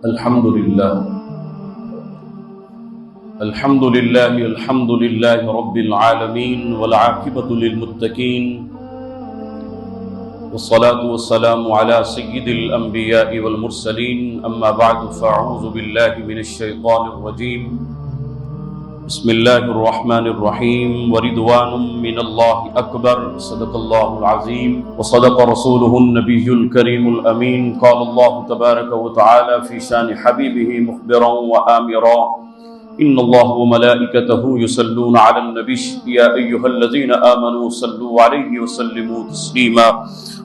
الحمد لله رب العالمين والعاقبة للمتقين والصلاة والسلام على سيد الأنبياء والمرسلين أما بعد فأعوذ بالله من الشيطان الرجيم بسم الله الرحمن الرحيم ورضوان من الله أكبر صدق الله العظيم وصدق رسوله النبي الكريم الأمين قال الله تبارك وتعالى في شان حبيبه مخبرا وآمرا إن الله وملائكته يصلون على النبي يا أيها الذين آمنوا صلوا عليه وسلموا تسليما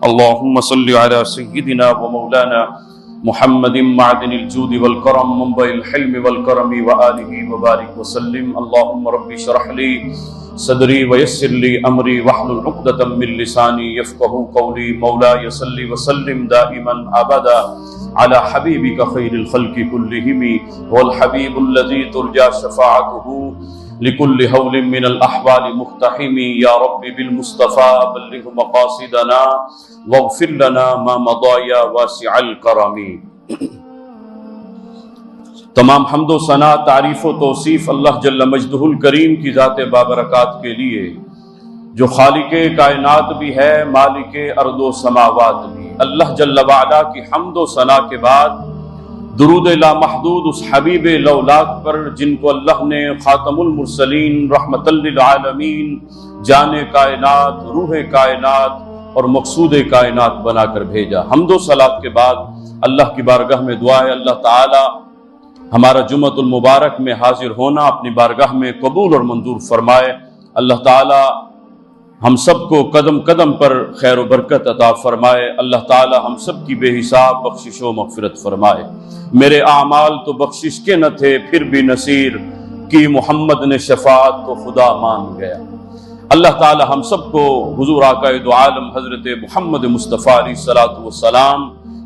اللهم صل على سيدنا ومولانا محمد معدن الجود والكرم منبع الحلم والكرم وآله وبارك وسلم اللهم رب اشرح لي صدري ويسر لي أمري واحلل عقدة من لساني يفقهوا قولي مولاي صل وسلم دائما أبدا على حبيبك خير الخلق كلهم هو الحبيب الذي ترجى شفاعته لكل هول من الأحوال مقتحم يا رب بالمصطفى بلغ مقاصدنا واغفر لنا ما مضى يا واسع الكرم۔ تمام حمد و ثنا، تعریف و توصیف اللہ جل مجدہ الکریم کی ذات بابرکات کے لیے جو خالق کائنات بھی ہے، مالک ارض و سماوات بھی۔ اللہ جل وعلا کی حمد و ثنا کے بعد درود لامحدود اس حبیب لولاک پر جن کو اللہ نے خاتم المرسلین، رحمت للعالمین، جان کائنات، روح کائنات اور مقصود کائنات بنا کر بھیجا۔ حمد و صلات کے بعد اللہ کی بارگاہ میں دعا ہے اللہ تعالی ہمارا جمعۃ المبارک میں حاضر ہونا اپنی بارگاہ میں قبول اور منظور فرمائے۔ اللہ تعالی ہم سب کو قدم قدم پر خیر و برکت عطا فرمائے۔ اللہ تعالی ہم سب کی بے حساب بخشش و مغفرت فرمائے۔ میرے اعمال تو بخشش کے نہ تھے پھر بھی نصیر کی محمد نے شفاعت تو خدا مان گیا۔ اللہ تعالی ہم سب کو حضور آقا دو عالم حضرت محمد مصطفیٰ علیہ الصلوۃ والسلام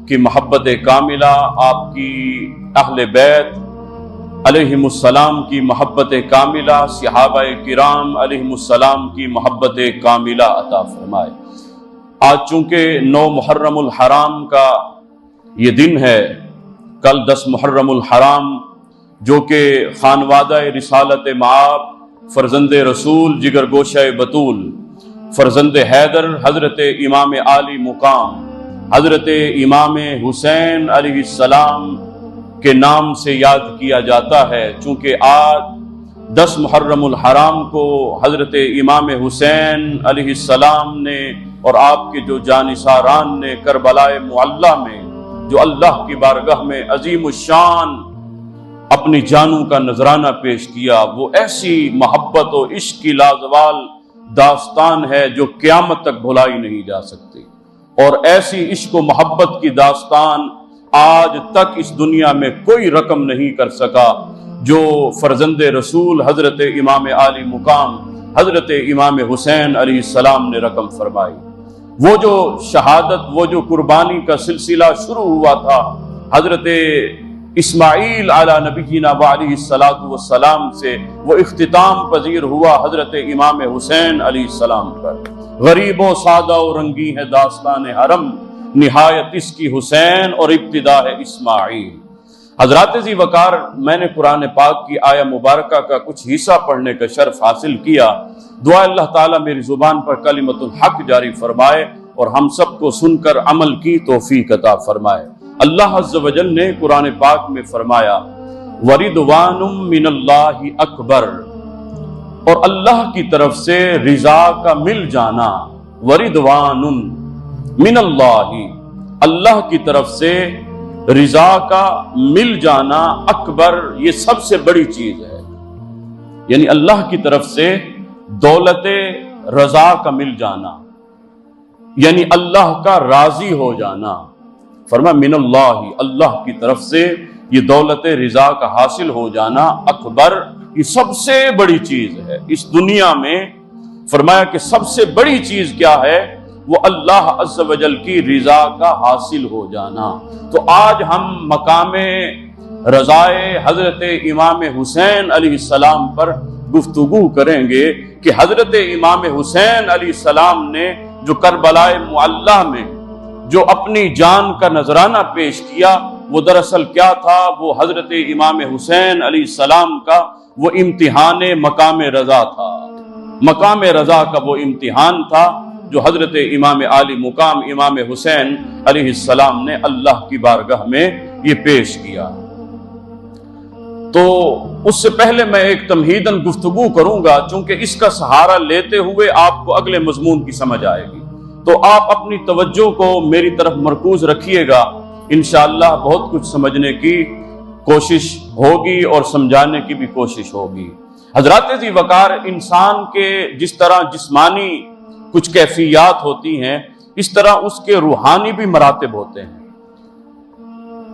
کی محبت کاملہ، آپ کی اہل بیت علیہم السلام کی محبت کاملہ، صحابہ کرام علیہم السلام کی محبت کاملہ عطا فرمائے۔ آج چونکہ 9 محرم الحرام کا یہ دن ہے، کل 10 محرم الحرام جو کہ خانوادہ رسالت مآب، فرزند رسول، جگر گوشہ بطول، فرزند حیدر، حضرت امام عالی مقام حضرت امام حسین علیہ السلام کے نام سے یاد کیا جاتا ہے، چونکہ آج 10 محرم الحرام کو حضرت امام حسین علیہ السلام نے اور آپ کے جو جانثاران نے کربلا معلی میں جو اللہ کی بارگاہ میں عظیم الشان اپنی جانوں کا نذرانہ پیش کیا، وہ ایسی محبت و عشق کی لازوال داستان ہے جو قیامت تک بھلائی نہیں جا سکتی، اور ایسی عشق و محبت کی داستان آج تک اس دنیا میں کوئی رقم نہیں کر سکا جو فرزند رسول حضرت امام عالی مقام حضرت امام حسین علیہ السلام نے رقم فرمائی۔ وہ جو شہادت، وہ جو قربانی کا سلسلہ شروع ہوا تھا حضرت اسماعیل علی نبینا وعلیہ الصلوۃ والسلام سے، وہ اختتام پذیر ہوا حضرت امام حسین علیہ السلام پر۔ غریب و سادہ و رنگی ہے داستان حرم، نہایت اس کی حسین اور ابتدا ہے اسماعیل۔ حضرات ذی وقار، میں نے قرآن پاک کی آیہ مبارکہ کا کچھ حصہ پڑھنے کا شرف حاصل کیا۔ دعا اللہ تعالیٰ میری زبان پر کلمۃ الحق جاری فرمائے اور ہم سب کو سن کر عمل کی توفیق عطا فرمائے۔ اللہ عز و جل نے قرآن پاک میں فرمایا وَرِضْوَانٌ مِّنَ اللَّهِ اکبر، اور اللہ کی طرف سے رضا کا مل جانا۔ وَرِضْوَانٌ من اللہ، اللہ کی طرف سے رضا کا مل جانا اکبر، یہ سب سے بڑی چیز ہے۔ یعنی اللہ کی طرف سے دولت رضا کا مل جانا، یعنی اللہ کا راضی ہو جانا۔ فرما من اللہ، اللہ کی طرف سے یہ دولت رضا کا حاصل ہو جانا اکبر، یہ سب سے بڑی چیز ہے اس دنیا میں۔ فرمایا کہ سب سے بڑی چیز کیا ہے؟ وہ اللہ عز و جل کی رضا کا حاصل ہو جانا۔ تو آج ہم مقام رضائے حضرت امام حسین علیہ السلام پر گفتگو کریں گے کہ حضرت امام حسین علیہ السلام نے جو کربلا معلی میں جو اپنی جان کا نذرانہ پیش کیا، وہ دراصل کیا تھا؟ وہ حضرت امام حسین علیہ السلام کا وہ امتحان مقام رضا تھا، مقام رضا کا وہ امتحان تھا جو حضرت امام عالی مقام امام حسین علیہ السلام نے اللہ کی بارگاہ میں یہ پیش کیا۔ تو اس سے پہلے میں ایک تمہیداً گفتگو کروں گا، چونکہ اس کا سہارا لیتے ہوئے آپ کو اگلے مضمون کی سمجھ آئے گی، تو آپ اپنی توجہ کو میری طرف مرکوز رکھیے گا، انشاءاللہ بہت کچھ سمجھنے کی کوشش ہوگی اور سمجھانے کی بھی کوشش ہوگی۔ حضرات ذی وقار، انسان کے جس طرح جسمانی کچھ کیفیات ہوتی ہیں، اس طرح اس کے روحانی بھی مراتب ہوتے ہیں۔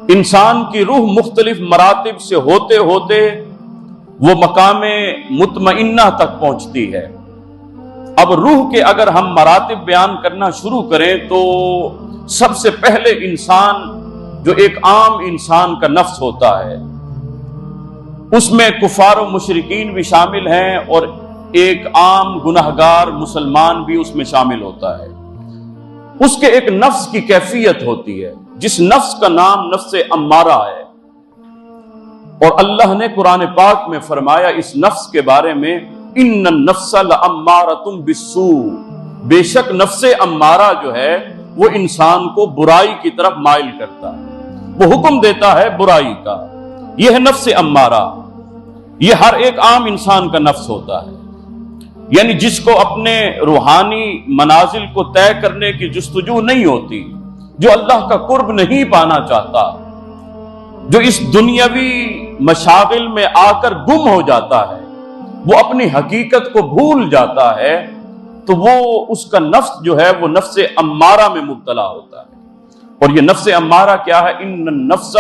انسان کی روح مختلف مراتب سے ہوتے ہوتے وہ مقام مطمئنہ تک پہنچتی ہے۔ اب روح کے اگر ہم مراتب بیان کرنا شروع کریں تو سب سے پہلے انسان جو ایک عام انسان کا نفس ہوتا ہے، اس میں کفار و مشرکین بھی شامل ہیں اور ایک عام گناہگار مسلمان بھی اس میں شامل ہوتا ہے۔ اس کے ایک نفس کی کیفیت ہوتی ہے، جس نفس کا نام نفس امارہ ہے، اور اللہ نے قرآن پاک میں فرمایا اس نفس کے بارے میں، ان النفس لامارۃ بالسوء، بے شک نفس امارہ جو ہے وہ انسان کو برائی کی طرف مائل کرتا ہے، وہ حکم دیتا ہے برائی کا، یہ ہے نفس امارہ۔ یہ ہر ایک عام انسان کا نفس ہوتا ہے، یعنی جس کو اپنے روحانی منازل کو طے کرنے کی جستجو نہیں ہوتی، جو اللہ کا قرب نہیں پانا چاہتا، جو اس دنیاوی مشاغل میں آ کر گم ہو جاتا ہے، وہ اپنی حقیقت کو بھول جاتا ہے، تو وہ اس کا نفس جو ہے وہ نفس امارہ میں مبتلا ہوتا ہے۔ اور یہ نفس امارہ کیا ہے؟ ان النفس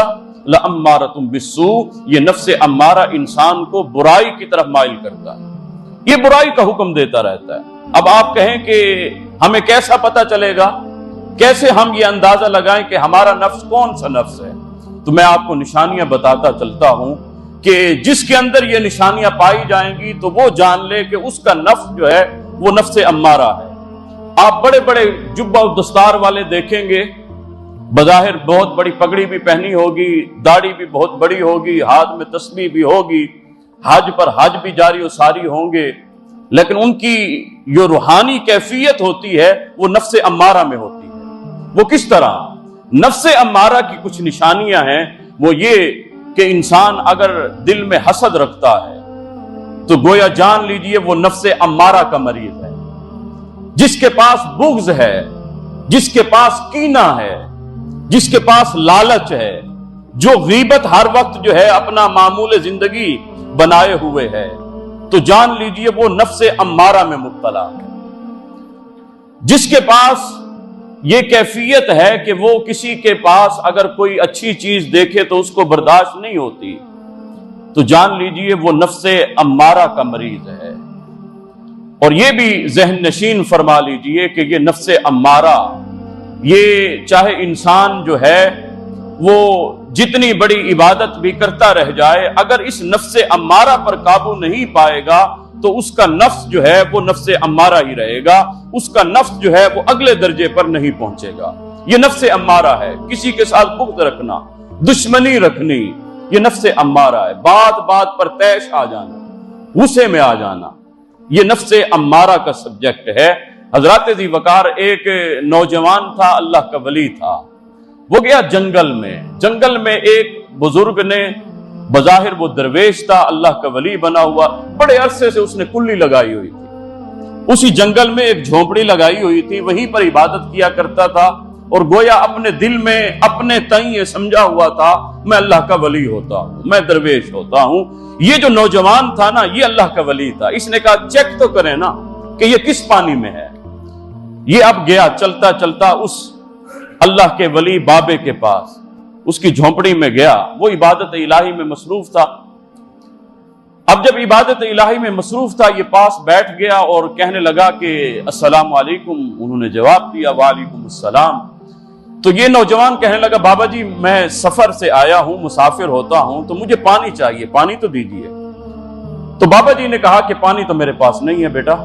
لامارۃ بالسوء، یہ نفس امارہ انسان کو برائی کی طرف مائل کرتا ہے، یہ برائی کا حکم دیتا رہتا ہے۔ اب آپ کہیں کہ ہمیں کیسا پتہ چلے گا، کیسے ہم یہ اندازہ لگائیں کہ ہمارا نفس کون سا نفس ہے؟ تو میں آپ کو نشانیاں بتاتا چلتا ہوں کہ جس کے اندر یہ نشانیاں پائی جائیں گی تو وہ جان لے کہ اس کا نفس جو ہے وہ نفس امارہ ہے۔ آپ بڑے بڑے جبہ و دستار والے دیکھیں گے، بظاہر بہت بڑی پگڑی بھی پہنی ہوگی، داڑھی بھی بہت بڑی ہوگی، ہاتھ میں تسبیح بھی ہوگی، حج پر حج بھی جاری و ساری ہوں گے، لیکن ان کی جو روحانی کیفیت ہوتی ہے وہ نفس امارہ میں ہوتی ہے۔ وہ کس طرح؟ نفس امارہ کی کچھ نشانیاں ہیں، وہ یہ کہ انسان اگر دل میں حسد رکھتا ہے تو گویا جان لیجئے وہ نفس امارہ کا مریض ہے۔ جس کے پاس بغض ہے، جس کے پاس کینہ ہے، جس کے پاس لالچ ہے، جو غیبت ہر وقت جو ہے اپنا معمول زندگی بنائے ہوئے ہے، تو جان لیجئے وہ نفس امارہ میں مبتلا ہے۔ جس کے پاس یہ کیفیت ہے کہ وہ کسی کے پاس اگر کوئی اچھی چیز دیکھے تو اس کو برداشت نہیں ہوتی، تو جان لیجئے وہ نفس امارہ کا مریض ہے۔ اور یہ بھی ذہن نشین فرما لیجئے کہ یہ نفس امارہ، یہ چاہے انسان جو ہے وہ جتنی بڑی عبادت بھی کرتا رہ جائے، اگر اس نفس امارہ پر قابو نہیں پائے گا تو اس کا نفس جو ہے وہ نفس امارہ ہی رہے گا، اس کا نفس جو ہے وہ اگلے درجے پر نہیں پہنچے گا۔ یہ نفس امارہ ہے، کسی کے ساتھ بغض رکھنا، دشمنی رکھنی، یہ نفس امارہ ہے۔ بات بات پر طیش آ جانا، غصے میں آ جانا، یہ نفس امارہ کا سبجیکٹ ہے۔ حضرات ذی وقار، ایک نوجوان تھا، اللہ کا ولی تھا، وہ گیا جنگل میں ایک بزرگ نے، بظاہر وہ درویش تھا، اللہ کا ولی بنا ہوا، بڑے عرصے سے اس نے کلی لگائی ہوئی تھی، اسی جنگل میں ایک جھونپڑی لگائی ہوئی تھی، وہیں پر عبادت کیا کرتا تھا، اور گویا اپنے دل میں اپنے تئیں یہ سمجھا ہوا تھا میں اللہ کا ولی ہوتا ہوں، میں درویش ہوتا ہوں۔ یہ جو نوجوان تھا نا، یہ اللہ کا ولی تھا۔ اس نے کہا چیک تو کریں نا کہ یہ کس پانی میں ہے۔ یہ اب گیا چلتا چلتا اس اللہ کے ولی بابے کے پاس، اس کی جھونپڑی میں گیا، وہ عبادت الہی میں مصروف تھا۔ اب جب عبادت الہی میں مصروف تھا، یہ پاس بیٹھ گیا اور کہنے لگا کہ السلام علیکم۔ انہوں نے جواب دیا وعلیکم السلام۔ تو یہ نوجوان کہنے لگا بابا جی میں سفر سے آیا ہوں، مسافر ہوتا ہوں، تو مجھے پانی چاہیے، پانی تو دیجیے۔ تو بابا جی نے کہا کہ پانی تو میرے پاس نہیں ہے بیٹا۔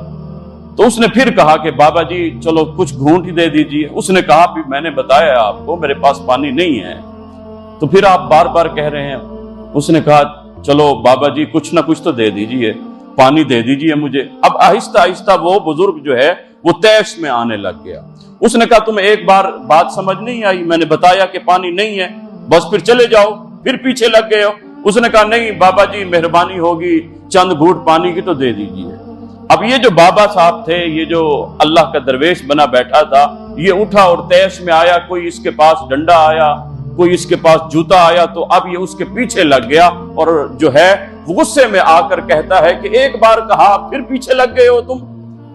تو اس نے پھر کہا کہ بابا جی چلو کچھ گھونٹ ہی دے دیجیے۔ اس نے کہا بھی میں نے بتایا آپ کو میرے پاس پانی نہیں ہے۔ تو پھر آپ بار بار کہہ رہے ہیں۔ اس نے کہا چلو بابا جی کچھ نہ کچھ تو دے دیجئے، پانی دے دیجئے مجھے۔ اب آہستہ آہستہ وہ بزرگ جو ہے وہ تیش میں آنے لگ گیا۔ اس نے کہا تمہیں ایک بار بات سمجھ نہیں آئی، میں نے بتایا کہ پانی نہیں ہے، بس پھر چلے جاؤ، پھر پیچھے لگ گئے ہو۔ اس نے کہا نہیں بابا جی مہربانی ہوگی، چند گھونٹ پانی کی تو دے دیجئے۔ اب یہ جو بابا صاحب تھے، یہ جو اللہ کا درویش بنا بیٹھا تھا، یہ اٹھا اور تیش میں آیا، کوئی اس کے پاس ڈنڈا آیا، کوئی اس کے پاس جوتا آیا، تو اب یہ اس کے پیچھے لگ گیا اور جو ہے غصے میں آ کر کہتا ہے کہ ایک بار کہا پھر پیچھے لگ گئے ہو تم،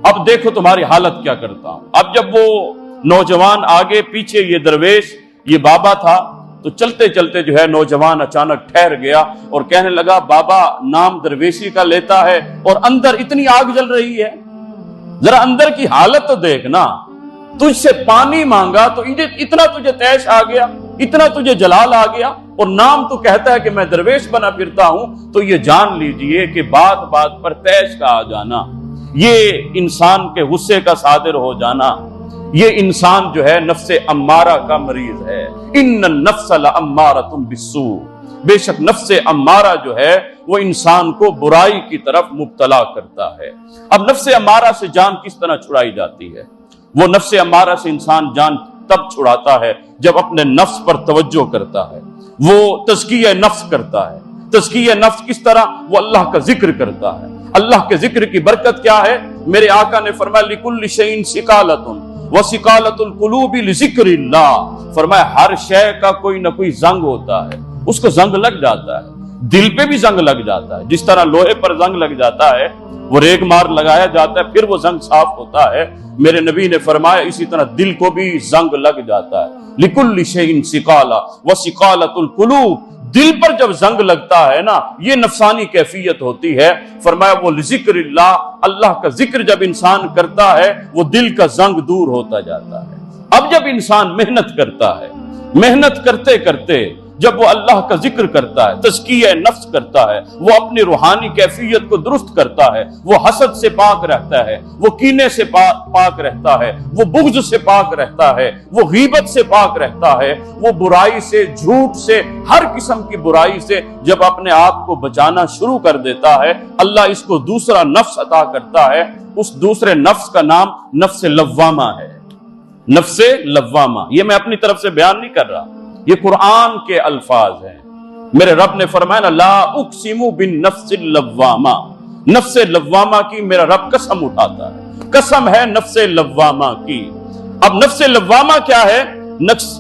اب دیکھو تمہاری حالت کیا کرتا ہوں۔ اب جب وہ نوجوان آگے پیچھے یہ درویش یہ بابا تھا، تو چلتے چلتے جو ہے نوجوان اچانک ٹھہر گیا اور کہنے لگا بابا نام درویشی کا لیتا ہے اور اندر اتنی آگ جل رہی ہے، ذرا اندر کی حالت تو دیکھنا، تجھ سے پانی مانگا تو اتنا تجھے تیش آ گیا، اتنا تجھے جلال آ گیا، اور نام تو کہتا ہے کہ میں درویش بنا پھرتا ہوں۔ تو یہ جان لیجئے کہ بات بات پر تیش کا آ جانا، یہ انسان کے غصے کا صادر ہو جانا، یہ انسان جو ہے نفس امارہ کا مریض ہے۔ ان النفس لامارۃ بالسوء، بے شک نفس امارہ جو ہے وہ انسان کو برائی کی طرف مبتلا کرتا ہے۔ اب نفس امارہ سے جان کس طرح چھڑائی جاتی ہے؟ وہ نفس امارہ سے انسان جان تب چھڑاتا ہے جب اپنے نفس پر توجہ کرتا ہے، وہ تزکیہ نفس کرتا ہے۔ تزکیہ نفس کس طرح؟ وہ اللہ کا ذکر کرتا ہے۔ اللہ کے ذکر کی برکت کیا ہے؟ میرے آقا نے فرمایا لِكُلِّ شَيْءٍ سِقَالَةٌ وَسِقَالَةُ الْقُلُوبِ لِذِكْرِ اللَّهِ، فرمایا ہر شے کا کوئی نہ کوئی زنگ ہوتا ہے، اس کو زنگ لگ جاتا ہے، دل پہ بھی زنگ لگ جاتا ہے، جس طرح لوہے پر زنگ لگ جاتا ہے، وہ ریگ مار لگایا جاتا ہے پھر وہ زنگ صاف ہوتا ہے، میرے نبی نے فرمایا اسی طرح دل کو بھی زنگ لگ جاتا ہے۔ لِكُلِّ شَيْءٍ سِقَالَةٌ وَسِقَالَةُ الْقُلُوبِ، دل پر جب زنگ لگتا ہے نا، یہ نفسانی کیفیت ہوتی ہے۔ فرمایا وہ لذکر اللہ، اللہ کا ذکر جب انسان کرتا ہے وہ دل کا زنگ دور ہوتا جاتا ہے۔ اب جب انسان محنت کرتا ہے، محنت کرتے کرتے جب وہ اللہ کا ذکر کرتا ہے، تزکیہ نفس کرتا ہے، وہ اپنی روحانی کیفیت کو درست کرتا ہے، وہ حسد سے پاک رہتا ہے، وہ کینے سے پاک رہتا ہے، وہ بغض سے پاک رہتا ہے، وہ غیبت سے پاک رہتا ہے، وہ برائی سے، جھوٹ سے، ہر قسم کی برائی سے جب اپنے آپ کو بچانا شروع کر دیتا ہے، اللہ اس کو دوسرا نفس عطا کرتا ہے۔ اس دوسرے نفس کا نام نفس لوامہ ہے۔ نفس لوامہ، یہ میں اپنی طرف سے بیان نہیں کر رہا، یہ قرآن کے الفاظ ہیں۔ میرے رب نے فرمایا نا لا اقسم بالنفس اللوامہ، نفس لوامہ کی میرا رب قسم اٹھاتا ہے، قسم ہے نفس لوامہ کی۔ اب نفس لوامہ کیا ہے؟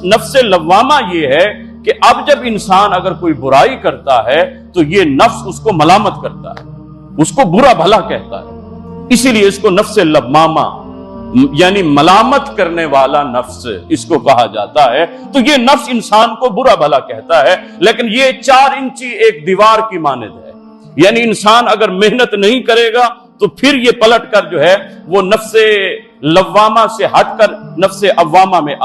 نفس لوامہ یہ ہے کہ اب جب انسان اگر کوئی برائی کرتا ہے تو یہ نفس اس کو ملامت کرتا ہے، اس کو برا بھلا کہتا ہے، اسی لیے اس کو نفس لوامہ یعنی ملامت کرنے والا نفس اس کو کہا جاتا ہے۔ تو یہ نفس انسان کو برا بھلا کہتا ہے، لیکن یہ 4 انچی ایک دیوار کی مانند ہے، یعنی انسان اگر محنت نہیں کرے گا تو پھر یہ پلٹ کر جو ہے وہ نفس لوامہ سے ہٹ کر نفس عوامہ میں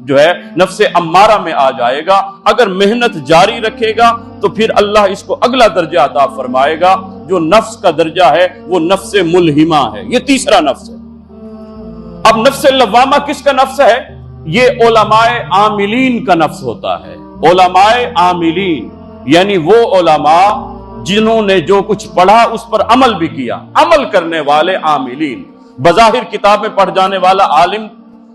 جو ہے نفس امارہ میں آ جائے گا۔ اگر محنت جاری رکھے گا تو پھر اللہ اس کو اگلا درجہ عطا فرمائے گا، جو نفس کا درجہ ہے وہ نفس ملہمہ ہے، یہ تیسرا نفس ہے۔ اب نفس لوامہ کس کا نفس ہے؟ یہ علماء عاملین کا نفس ہوتا ہے۔ علماء عاملین یعنی وہ علماء جنہوں نے جو کچھ پڑھا اس پر عمل بھی کیا، عمل کرنے والے عاملین۔ بظاہر کتابیں پڑھ جانے والا عالم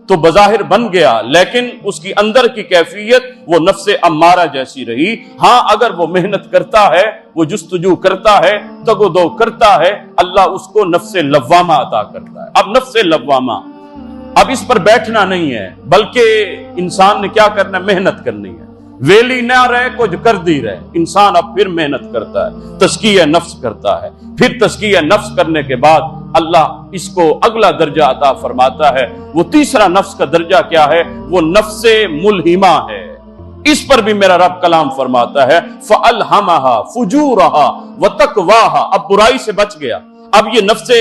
تو بظاہر بن گیا، لیکن اس کی اندر کی کیفیت وہ نفس امارہ جیسی رہی۔ ہاں اگر وہ محنت کرتا ہے، وہ جستجو کرتا ہے، تگ و دو کرتا ہے، اللہ اس کو نفس لوامہ عطا کرتا ہے۔ اب نفس لوامہ، اب اس پر بیٹھنا نہیں ہے، بلکہ انسان نے کیا کرنا ہے؟ محنت کرنی ہے، ویلی نہ رہے کچھ کر دی رہے۔ انسان اب پھر محنت کرتا ہے، تزکیہ نفس کرتا ہے، پھر تزکیہ نفس کرنے کے بعد اللہ اس کو اگلا درجہ عطا فرماتا ہے۔ وہ تیسرا نفس کا درجہ کیا ہے؟ وہ نفس ملہمہ ہے۔ اس پر بھی میرا رب کلام فرماتا ہے فَأَلْهَمَهَا فُجُورَهَا وَتَقْوَاهَا، اب برائی سے بچ گیا۔ اب یہ نفس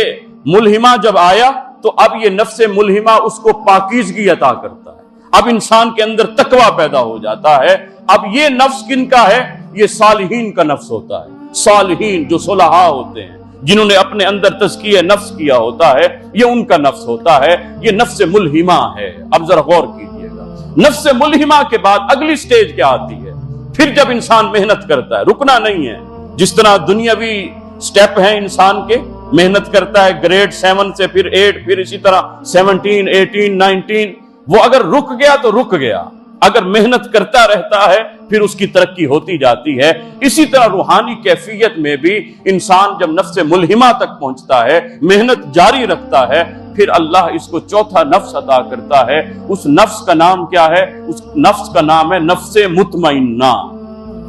ملہمہ جب آیا تو اب یہ نفس ملہمہ اس کو پاکیزگی عطا کرتا ہے، اب انسان کے اندر تقویٰ پیدا ہو جاتا ہے۔ اب یہ نفس کن کا ہے؟ یہ صالحین کا نفس ہوتا ہے۔ صالحین جو صلحاء ہوتے ہیں، جنہوں نے اپنے اندر تزکیہ نفس کیا ہوتا ہے، یہ ان کا نفس ہوتا ہے، یہ نفس ملہمہ ہے۔ اب ذرا غور کیجئے گا، نفس ملہمہ کے بعد اگلی سٹیج کیا آتی ہے؟ پھر جب انسان محنت کرتا ہے، رکنا نہیں ہے، جس طرح دنیاوی سٹیپ ہیں انسان کے، محنت کرتا ہے گریڈ 7 سے پھر 8 پھر اسی طرح 17 18 19، وہ اگر رک گیا تو رک گیا، اگر محنت کرتا رہتا ہے پھر اس کی ترقی ہوتی جاتی ہے۔ اسی طرح روحانی کیفیت میں بھی انسان جب نفس ملہمہ تک پہنچتا ہے، محنت جاری رکھتا ہے، پھر اللہ اس کو چوتھا نفس عطا کرتا ہے۔ اس نفس کا نام کیا ہے؟ اس نفس کا نام ہے نفس مطمئنہ،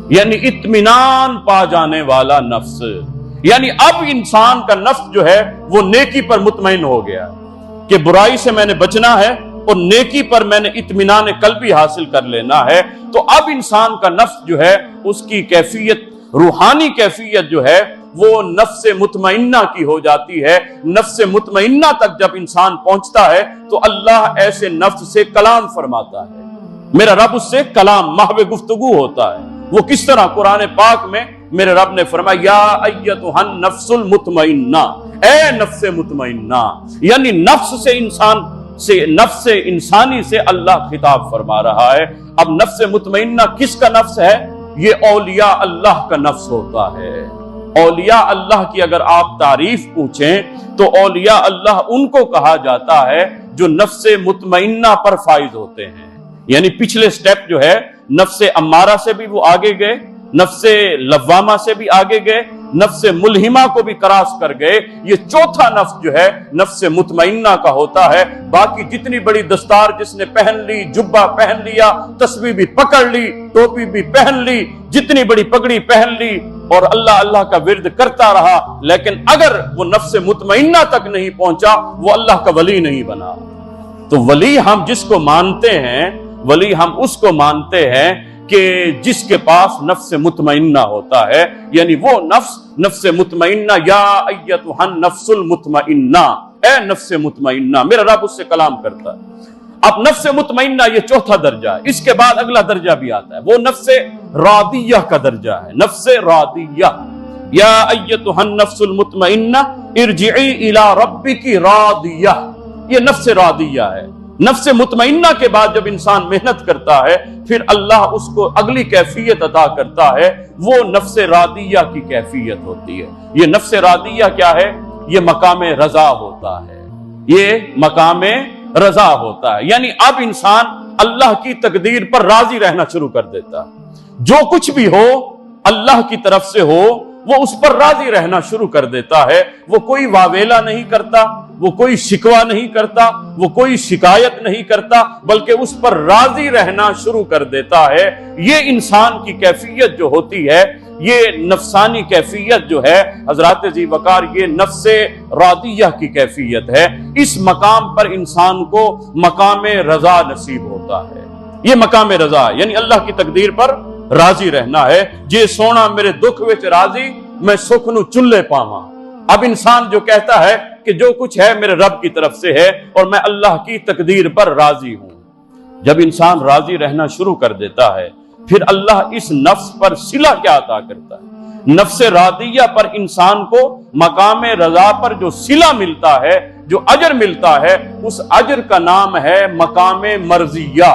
یعنی اطمینان پا جانے والا نفس۔ یعنی اب انسان کا نفس جو ہے وہ نیکی پر مطمئن ہو گیا کہ برائی سے میں نے بچنا ہے اور نیکی پر میں نے اطمینان قلبی حاصل کر لینا ہے۔ تو اب انسان کا نفس جو ہے اس کی کیفیت، روحانی کیفیت جو ہے وہ نفس مطمئنہ کی ہو جاتی ہے۔ نفس مطمئنہ تک جب انسان پہنچتا ہے تو اللہ ایسے نفس سے کلام فرماتا ہے، میرا رب اس سے کلام محو گفتگو ہوتا ہے۔ وہ کس طرح؟ قرآن پاک میں میرے رب نے فرمایا یا ایتھا النفس المطمئنہ، اے نفس مطمئنہ، یعنی نفس سے انسان سے، نفس انسانی سے اللہ خطاب فرما رہا ہے۔ اب نفس مطمئنہ کس کا نفس ہے؟ یہ اولیاء اللہ کا نفس ہوتا ہے۔ اولیاء اللہ کی اگر آپ تعریف پوچھیں تو اولیاء اللہ ان کو کہا جاتا ہے جو نفس مطمئنہ پر فائز ہوتے ہیں۔ یعنی پچھلے سٹیپ جو ہے نفس امارہ سے بھی وہ آگے گئے، نفس لوامہ سے بھی آگے گئے، نفس ملہمہ کو بھی کراس کر گئے۔ یہ چوتھا نفس جو ہے نفس مطمئنہ کا ہوتا ہے۔ باقی جتنی بڑی دستار جس نے پہن لی، جبہ پہن لیا، تسبیح بھی پکڑ لی، ٹوپی بھی پہن لی، جتنی بڑی پگڑی پہن لی اور اللہ اللہ کا ورد کرتا رہا، لیکن اگر وہ نفس مطمئنہ تک نہیں پہنچا وہ اللہ کا ولی نہیں بنا۔ تو ولی ہم جس کو مانتے ہیں، ولی ہم اس کو مانتے ہیں کہ جس کے پاس نفس مطمئنہ ہوتا ہے، یعنی وہ نفس مطمئنہ، یا ایتھا النفس المطمئنہ، اے نفس مطمئنہ، میرا رب اس سے کلام کرتا ہے۔ اب نفس مطمئنہ یہ چوتھا درجہ ہے۔ اس کے بعد اگلا درجہ بھی آتا ہے، وہ نفس راضیہ کا درجہ ہے۔ نفس راضیہ، یا ایتھا النفس المطمئنہ ارجعی الی ربک راضیہ، یہ نفس راضیہ ہے۔ نفس مطمئنہ کے بعد جب انسان محنت کرتا ہے پھر اللہ اس کو اگلی کیفیت عطا کرتا ہے، وہ نفس راضیہ کی کیفیت ہوتی ہے۔ یہ نفس راضیہ کیا ہے؟ یہ مقام رضا ہوتا ہے، یہ مقام رضا ہوتا ہے۔ یعنی اب انسان اللہ کی تقدیر پر راضی رہنا شروع کر دیتا ہے، جو کچھ بھی ہو اللہ کی طرف سے ہو وہ اس پر راضی رہنا شروع کر دیتا ہے۔ وہ کوئی واویلا نہیں کرتا، وہ کوئی شکوہ نہیں کرتا، وہ کوئی شکایت نہیں کرتا، بلکہ اس پر راضی رہنا شروع کر دیتا ہے۔ یہ انسان کی کیفیت جو ہوتی ہے، یہ نفسانی کیفیت جو ہے حضرات ذی وقار، یہ نفس راضیہ کی کیفیت ہے۔ اس مقام پر انسان کو مقام رضا نصیب ہوتا ہے۔ یہ مقام رضا یعنی اللہ کی تقدیر پر راضی رہنا ہے۔ جے سونا میرے دکھ وچ راضی، میں سکھ نو چلے پاواں۔ اب انسان جو کہتا ہے کہ جو کچھ ہے میرے رب کی طرف سے ہے اور میں اللہ کی تقدیر پر راضی ہوں، جب انسان راضی رہنا شروع کر دیتا ہے پھر اللہ اس نفس پر صلہ کیا عطا کرتا ہے؟ نفس راضیہ پر انسان کو مقام رضا پر جو صلہ ملتا ہے، جو اجر ملتا ہے، اس اجر کا نام ہے مقام مرضیہ۔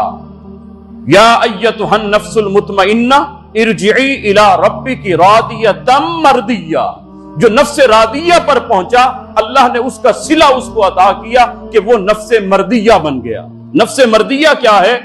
یا ایتھا النفس المطمئنہ ارجعی الی ربک راضیۃ مرضیہ، جو نفس راضیہ پر پہنچا اللہ نے اس کا صلہ اس کو عطا کیا کہ وہ نفس مرضیہ بن گیا۔ نفس مرضیہ کیا ہے؟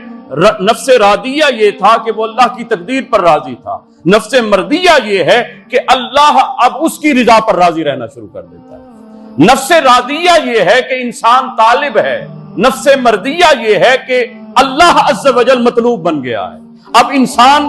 نفس راضیہ یہ تھا کہ وہ اللہ کی تقدیر پر راضی تھا، نفس مرضیہ یہ ہے کہ اللہ اب اس کی رضا پر راضی رہنا شروع کر دیتا ہے۔ نفس راضیہ یہ ہے کہ انسان طالب ہے، نفس مرضیہ یہ ہے کہ اللہ عز و جل مطلوب بن گیا ہے۔ اب انسان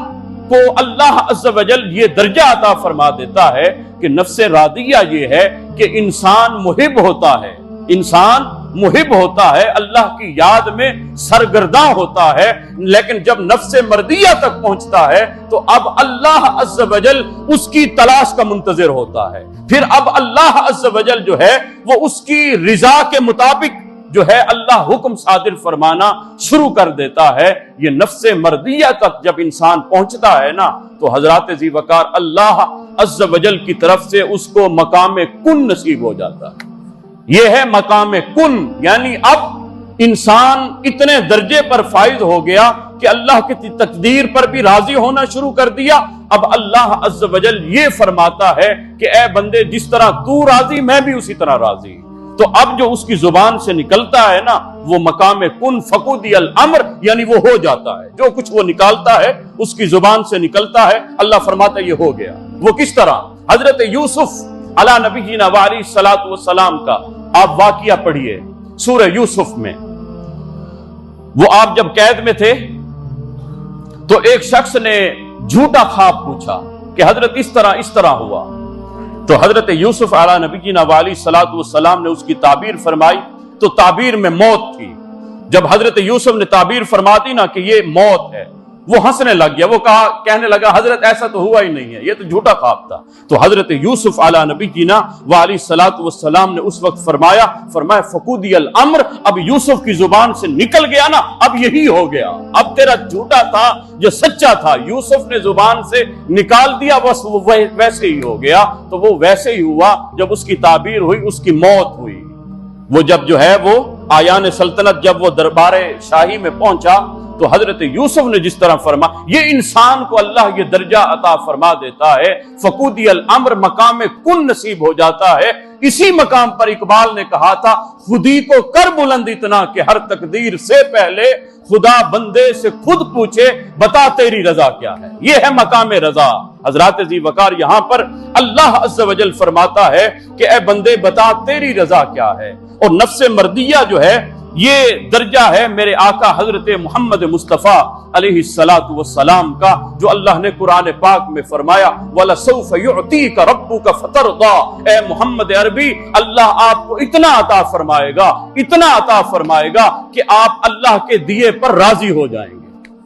کو اللہ عز و جل یہ درجہ عطا فرما دیتا ہے کہ نفس راضیہ یہ ہے کہ انسان محب ہوتا ہے، انسان محب ہوتا ہے، اللہ کی یاد میں سرگرداں ہوتا ہے، لیکن جب نفس مرضیہ تک پہنچتا ہے تو اب اللہ عز و جل اس کی تلاش کا منتظر ہوتا ہے۔ پھر اب اللہ عز و جل جو ہے وہ اس کی رضا کے مطابق جو ہے اللہ حکم صادر فرمانا شروع کر دیتا ہے۔ یہ نفس مرضیہ تک جب انسان پہنچتا ہے نا تو حضرات ذی وقار اللہ عز و جل کی طرف سے اس کو مقام کن نصیب ہو جاتا ہے۔ یہ ہے مقام کن، یعنی اب انسان اتنے درجے پر فائز ہو گیا کہ اللہ کی تقدیر پر بھی راضی ہونا شروع کر دیا۔ اب اللہ عز و جل یہ فرماتا ہے کہ اے بندے جس طرح تو راضی میں بھی اسی طرح راضی۔ تو اب جو اس کی زبان سے نکلتا ہے نا وہ مقام کن فقودی الامر، یعنی وہ ہو جاتا ہے، جو کچھ وہ نکالتا ہے اس کی زبان سے نکلتا ہے، اللہ فرماتا ہے یہ ہو گیا۔ وہ کس طرح؟ حضرت یوسف علی نبینا وعلیہ الصلوۃ والسلام کا آپ واقعہ پڑھیے سورہ یوسف میں۔ وہ آپ جب قید میں تھے تو ایک شخص نے جھوٹا خواب پوچھا کہ حضرت اس طرح ہوا، تو حضرت یوسف علیہ نبینا وعلیہ الصلوۃ والسلام نے اس کی تعبیر فرمائی، تو تعبیر میں موت تھی۔ جب حضرت یوسف نے تعبیر فرما دی نا کہ یہ موت ہے، وہ ہنسنے لگ گیا، وہ کہنے لگا حضرت ایسا تو ہوا ہی نہیں ہے، یہ تو جھوٹا خواب تھا۔ تو حضرت یوسف علیہ نبینا وعلیہ الصلوۃ والسلام نے اس وقت فرمایا فقودی الامر، اب یوسف کی زبان سے نکل گیا نا، اب یہی ہو گیا، اب تیرا جھوٹا تھا جو سچا تھا، یوسف نے زبان سے نکال دیا، بس وہ ویسے ہی ہو گیا۔ تو وہ ویسے ہی ہوا جب اس کی تعبیر ہوئی، اس کی موت ہوئی۔ وہ جب جو ہے وہ آیان سلطنت جب وہ دربار شاہی میں پہنچا تو حضرت یوسف نے جس طرح فرما، یہ انسان کو اللہ یہ درجہ عطا فرما دیتا ہے، فقودی الامر، مقام کن نصیب ہو جاتا ہے۔ اسی مقام پر اقبال نے کہا تھا خودی کو کر بلند اتنا کہ ہر تقدیر سے پہلے خدا بندے سے خود پوچھے بتا تیری رضا کیا ہے۔ یہ ہے مقام رضا۔ حضرات ذی وقار یہاں پر اللہ عز و جل فرماتا ہے کہ اے بندے بتا تیری رضا کیا ہے۔ اور نفس مردیہ جو ہے یہ درجہ ہے میرے آقا حضرت محمد مصطفیٰ علیہ الصلاۃ والسلام کا، جو اللہ نے قرآن پاک میں فرمایا وَلَسَوْفَ يُعْطِيكَ رَبُّكَ فَتَرْضَىٰ، اے محمد عربی اللہ آپ کو اتنا عطا فرمائے گا کہ آپ اللہ کے دیے پر راضی ہو جائیں گے۔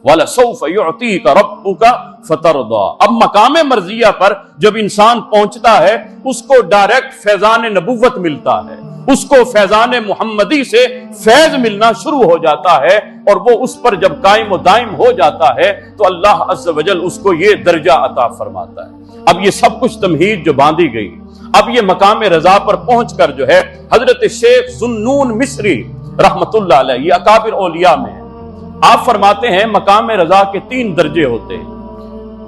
وَلَسَوْفَ يُعْطِيكَ رَبُّكَ فَتَرْضَىٰ۔ اب مقام مرضیہ پر جب انسان پہنچتا ہے اس کو ڈائریکٹ فیضان نبوت ملتا ہے، اس کو فیضان محمدی سے فیض ملنا شروع ہو جاتا ہے، اور وہ اس پر جب قائم و دائم ہو جاتا ہے تو اللہ عز و جل اس کو یہ درجہ عطا فرماتا ہے۔ اب یہ سب کچھ تمہید جو باندھی گئی، اب یہ مقام رضا پر پہنچ کر جو ہے حضرت شیخ ذوالنون مصری رحمت اللہ علیہ، یہ اکابر اولیاء میں ہے، آپ فرماتے ہیں مقام رضا کے 3 درجے ہوتے ہیں،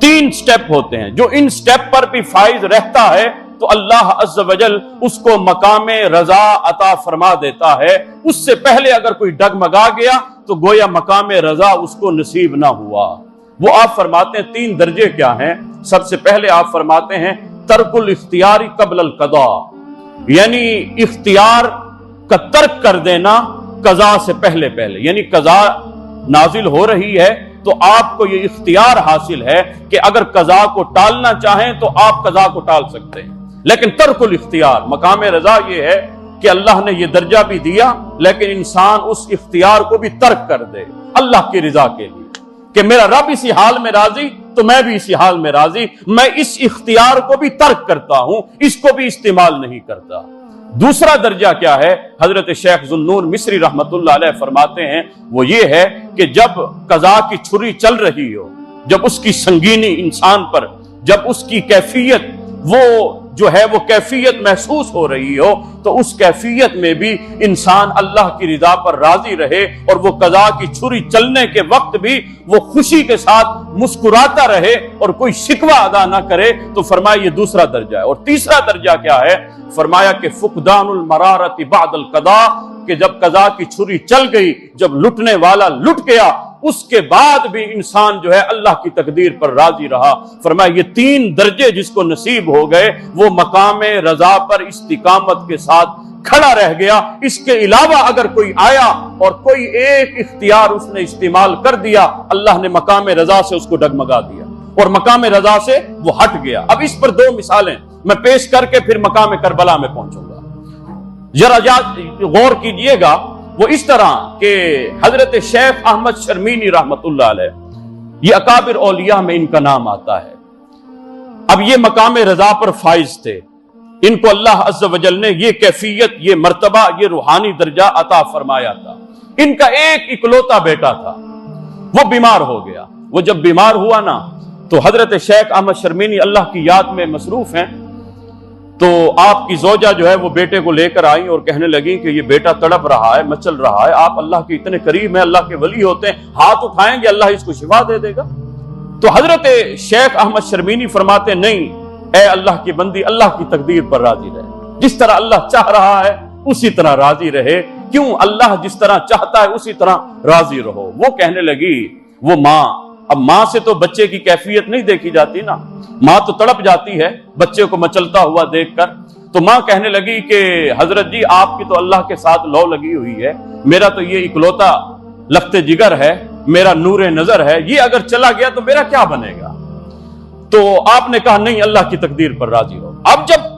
3 سٹیپ ہوتے ہیں، جو ان سٹیپ پر بھی فائز رہتا ہے تو اللہ عز و جل اس کو مقام رضا عطا فرما دیتا ہے۔ اس سے پہلے اگر کوئی ڈگمگا گیا تو گویا مقام رضا اس کو نصیب نہ ہوا۔ وہ آپ فرماتے ہیں 3 درجے کیا ہیں؟ سب سے پہلے آپ فرماتے ہیں ترک الاختیار قبل القضاء، یعنی اختیار کا ترک کر دینا قضاء سے پہلے، یعنی قضاء نازل ہو رہی ہے تو آپ کو یہ اختیار حاصل ہے کہ اگر قضاء کو ٹالنا چاہیں تو آپ قضاء کو ٹال سکتے ہیں، لیکن ترک الاختیار، مقام رضا یہ ہے کہ اللہ نے یہ درجہ بھی دیا لیکن انسان اس اختیار کو بھی ترک کر دے اللہ کی رضا کے لیے، کہ میرا رب اسی حال میں راضی تو میں بھی اسی حال میں راضی، میں اس اختیار کو بھی ترک کرتا ہوں، اس کو بھی استعمال نہیں کرتا۔ دوسرا درجہ کیا ہے؟ حضرت شیخ ذوالنون مصری رحمت اللہ علیہ فرماتے ہیں وہ یہ ہے کہ جب قضاء کی چھری چل رہی ہو، جب اس کی سنگینی انسان پر، جب اس کی کیفیت وہ جو ہے وہ کیفیت محسوس ہو رہی ہو، تو اس کیفیت میں بھی انسان اللہ کی رضا پر راضی رہے اور وہ قضاء کی چھری چلنے کے وقت بھی وہ خوشی کے ساتھ مسکراتا رہے اور کوئی شکوہ ادا نہ کرے، تو فرمایا یہ دوسرا درجہ ہے۔ اور تیسرا درجہ کیا ہے؟ فرمایا کہ فقدان المرارت بعد القضاء، کہ جب قضاء کی چھری چل گئی، جب لٹنے والا لٹ گیا، اس کے بعد بھی انسان جو ہے اللہ کی تقدیر پر راضی رہا۔ فرمایا یہ 3 درجے جس کو نصیب ہو گئے وہ مقام رضا پر استقامت کے ساتھ کھڑا رہ گیا۔ اس کے علاوہ اگر کوئی آیا اور کوئی ایک اختیار اس نے استعمال کر دیا، اللہ نے مقام رضا سے اس کو ڈگمگا دیا اور مقام رضا سے وہ ہٹ گیا۔ اب اس پر 2 مثالیں میں پیش کر کے پھر مقام کربلا میں پہنچوں گا، ذرا غور کیجئے گا۔ وہ اس طرح کہ حضرت شیخ احمد شرمینی رحمت اللہ علیہ، یہ اکابر اولیاء میں ان کا نام آتا ہے۔ اب یہ مقام رضا پر فائز تھے، ان کو اللہ عز و جل نے یہ کیفیت، یہ مرتبہ، یہ روحانی درجہ عطا فرمایا تھا۔ ان کا ایک اکلوتا بیٹا تھا، وہ بیمار ہو گیا۔ وہ جب بیمار ہوا نا تو حضرت شیخ احمد شرمینی اللہ کی یاد میں مصروف ہیں، تو آپ کی زوجہ جو ہے وہ بیٹے کو لے کر آئیں اور کہنے لگی کہ یہ بیٹا تڑپ رہا ہے، مچل رہا ہے، آپ اللہ کے اتنے قریب ہیں، اللہ کے ولی ہوتے ہیں، ہاتھ اٹھائیں گے اللہ اس کو شفا دے دے گا۔ تو حضرت شیخ احمد شرمینی فرماتے نہیں، اے اللہ کی بندی، اللہ کی تقدیر پر راضی رہے، جس طرح اللہ چاہ رہا ہے اسی طرح راضی رہے، کیوں اللہ جس طرح چاہتا ہے اسی طرح راضی رہو۔ وہ کہنے لگی وہ ماں، اب ماں سے تو بچے کی کیفیت نہیں دیکھی جاتی نا، ماں تو تڑپ جاتی ہے بچے کو مچلتا ہوا دیکھ کر۔ تو ماں کہنے لگی کہ حضرت جی آپ کی تو اللہ کے ساتھ لو لگی ہوئی ہے، میرا تو یہ اکلوتا لخت جگر ہے، میرا نور نظر ہے، یہ اگر چلا گیا تو میرا کیا بنے گا؟ تو آپ نے کہا نہیں، اللہ کی تقدیر پر راضی رہو۔ اب جب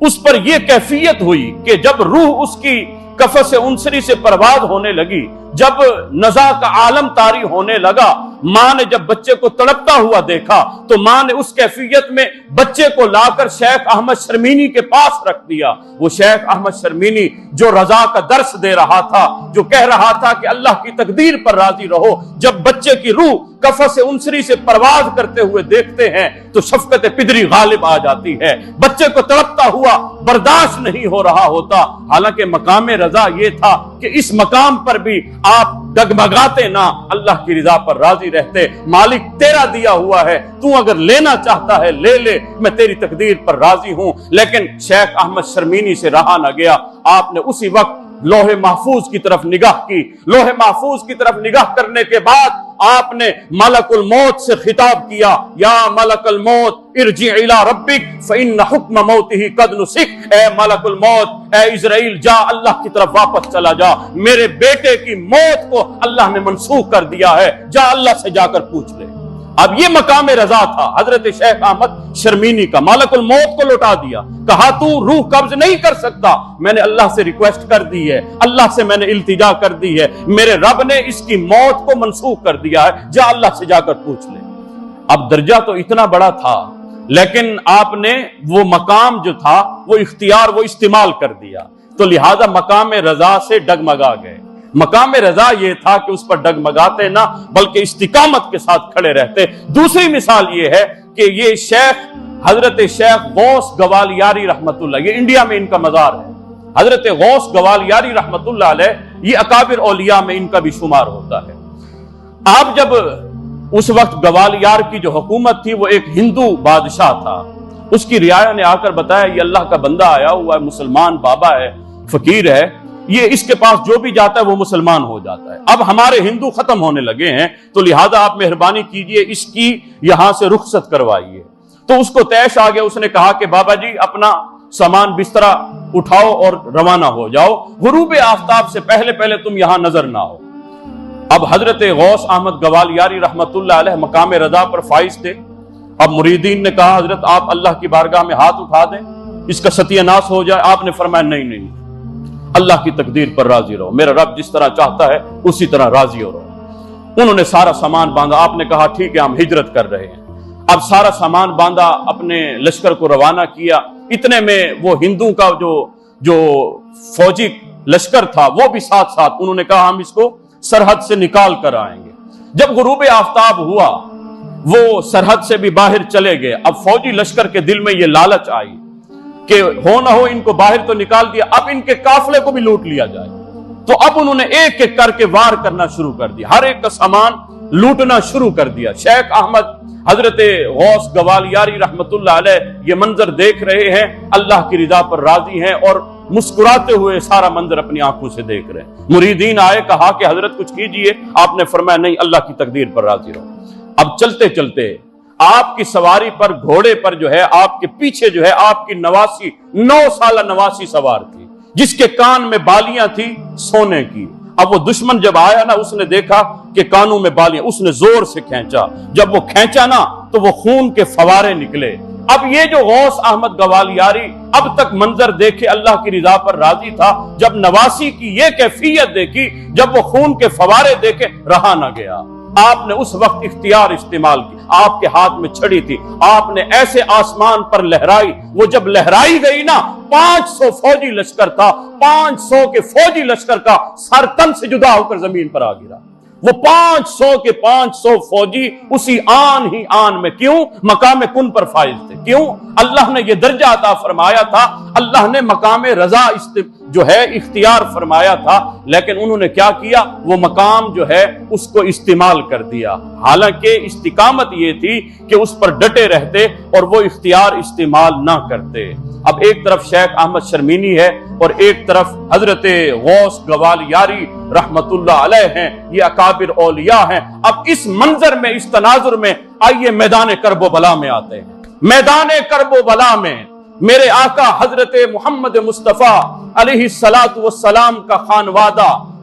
اس پر یہ کیفیت ہوئی کہ جب روح اس کی قفس انصری سے پرواز ہونے لگی، جب نزا کا عالم طاری ہونے لگا، ماں نے جب بچے کو تڑپتا ہوا دیکھا تو ماں نے اس کیفیت میں بچے کو لا کر شیخ احمد شرمینی کے پاس رکھ دیا۔ وہ شیخ احمد شرمینی جو رضا کا درس دے رہا تھا، جو کہہ رہا تھا کہ اللہ کی تقدیر پر راضی رہو، جب بچے کی روح قفس انصری سے پرواز کرتے ہوئے دیکھتے ہیں تو شفقت پدری غالب آ جاتی ہے، بچے کو تڑپتا ہوا برداشت نہیں ہو رہا ہوتا۔ حالانکہ مقام رضا یہ تھا کہ اس مقام پر بھی آپ ڈگمگاتے نہ، اللہ کی رضا پر راضی رہتے، مالک تیرا دیا ہوا ہے، تو اگر لینا چاہتا ہے لے لے، میں تیری تقدیر پر راضی ہوں۔ لیکن شیخ احمد شرمینی سے رہا نہ گیا، آپ نے اسی وقت لوح محفوظ کی طرف نگاہ کی۔ لوح محفوظ کی طرف نگاہ کرنے کے بعد آپ نے ملک الموت سے خطاب کیا، یا ملک الموت ارجع الی ربک فإن حکم موتہ قد نسخ۔ اے ملک الموت، اے اسرائیل، جا اللہ کی طرف واپس چلا جا، میرے بیٹے کی موت کو اللہ نے منسوخ کر دیا ہے، جا اللہ سے جا کر پوچھ لے۔ اب یہ مقام رضا تھا حضرت شیخ احمد شرمینی کا، ملک الموت کو لوٹا دیا، کہا تو روح قبض نہیں کر سکتا، میں نے اللہ سے ریکویسٹ کر دی ہے، اللہ سے میں نے التجا کر دی ہے، میرے رب نے اس کی موت کو منسوخ کر دیا ہے، جا اللہ سے جا کر پوچھ لے۔ اب درجہ تو اتنا بڑا تھا، لیکن آپ نے وہ مقام جو تھا وہ اختیار، وہ استعمال کر دیا، تو لہذا مقام رضا سے ڈگمگا گئے۔ مقام رضا یہ تھا کہ اس پر ڈگمگاتے نہ بلکہ استقامت کے ساتھ کھڑے رہتے۔ دوسری مثال یہ ہے کہ یہ شیخ حضرت شیخ غوث گوالیاری رحمت اللہ، یہ انڈیا میں ان کا مزار ہے، حضرت غوث گوالیاری رحمت اللہ علیہ، یہ اکابر اولیاء میں ان کا بھی شمار ہوتا ہے۔ آپ جب اس وقت گوالیار کی جو حکومت تھی وہ ایک ہندو بادشاہ تھا، اس کی رعایا نے آ کر بتایا یہ اللہ کا بندہ آیا ہوا ہے، مسلمان بابا ہے، فقیر ہے، یہ اس کے پاس جو بھی جاتا ہے وہ مسلمان ہو جاتا ہے، اب ہمارے ہندو ختم ہونے لگے ہیں، تو لہذا آپ مہربانی کیجئے اس کی یہاں سے رخصت کروائیے۔ تو اس کو طیش آ گیا، اس نے کہا کہ بابا جی اپنا سامان بسترا اٹھاؤ اور روانہ ہو جاؤ، غروب آفتاب سے پہلے پہلے تم یہاں نظر نہ ہو۔ اب حضرت غوث احمد گوالیاری رحمت اللہ علیہ مقام رضا پر فائز تھے۔ اب مریدین نے کہا حضرت آپ اللہ کی بارگاہ میں ہاتھ اٹھا دیں، اس کا ستیہ ناس ہو جائے۔ آپ نے فرمایا نہیں، اللہ کی تقدیر پر راضی رہو، میرا رب جس طرح چاہتا ہے اسی طرح راضی ہو رہو۔ انہوں نے سارا سامان باندھا، آپ نے کہا ٹھیک ہے ہم ہجرت کر رہے ہیں۔ اب سارا سامان باندھا، اپنے لشکر کو روانہ کیا، اتنے میں وہ ہندو کا جو فوجی لشکر تھا وہ بھی ساتھ ساتھ، انہوں نے کہا ہم اس کو سرحد سے نکال کر آئیں گے۔ جب غروب آفتاب ہوا وہ سرحد سے بھی باہر چلے گئے۔ اب فوجی لشکر کے دل میں یہ لالچ آئی کہ ہو نہ ہو ان کو باہر تو نکال دیا، اب ان کے قافلے کو بھی لوٹ لیا جائے۔ تو اب انہوں نے ایک ایک کر کے وار کرنا شروع کر دیا، ہر ایک کا سامان لوٹنا شروع کر دیا۔ شیخ احمد حضرت غوث گوالیاری رحمت اللہ علیہ یہ منظر دیکھ رہے ہیں، اللہ کی رضا پر راضی ہیں اور مسکراتے ہوئے سارا منظر اپنی آنکھوں سے دیکھ رہے ہیں۔ مریدین آئے، کہا کہ حضرت کچھ کیجئے، آپ نے فرمایا نہیں، اللہ کی تقدیر پر راضی رہو۔ اب چلتے چلتے آپ کی سواری پر، گھوڑے پر جو ہے آپ کے پیچھے جو ہے آپ کی نواسی، 9 سالہ نواسی سوار تھی، جس کے کان میں بالیاں تھی سونے کی۔ اب وہ دشمن جب آیا نا، اس نے دیکھا کہ کانوں میں بالیاں، اس نے زور سے کھینچا، جب وہ کھینچا نا تو وہ خون کے فوارے نکلے۔ اب یہ جو غوث احمد گوالیاری اب تک منظر دیکھے اللہ کی رضا پر راضی تھا، جب نواسی کی یہ کیفیت دیکھی، جب وہ خون کے فوارے دیکھے، رہا نہ گیا۔ آپ نے اس وقت اختیار استعمال کی، آپ کے ہاتھ میں چھڑی تھی، آپ نے ایسے آسمان پر لہرائی، وہ جب لہرائی گئی نا 500 فوجی لشکر تھا، 500 کے فوجی لشکر کا سر تن سے جدا ہو کر زمین پر آ گرا۔ وہ 500 کے 500 فوجی اسی آن ہی آن میں، کیوں؟ مقام کن پر فائز تھے۔ کیوں؟ اللہ نے یہ درجہ عطا فرمایا تھا، اللہ نے مقام رضا جو ہے اختیار فرمایا تھا، لیکن انہوں نے کیا کیا؟ وہ مقام جو ہے اس کو استعمال کر دیا، حالانکہ استقامت یہ تھی کہ اس پر ڈٹے رہتے اور وہ اختیار استعمال نہ کرتے۔ اب ایک طرف شیخ احمد شرمینی ہے اور ایک طرف حضرت غوث گوالیاری رحمت اللہ علیہ ہیں، یہ اکابر اولیاء ہیں۔ اب اس منظر میں، اس تناظر میں آئیے میدان کرب و بلا میں آتے ہیں۔ میدان کرب و بلا میں میرے آقا حضرت محمد مصطفیٰ علیہ الصلاۃ والسلام کا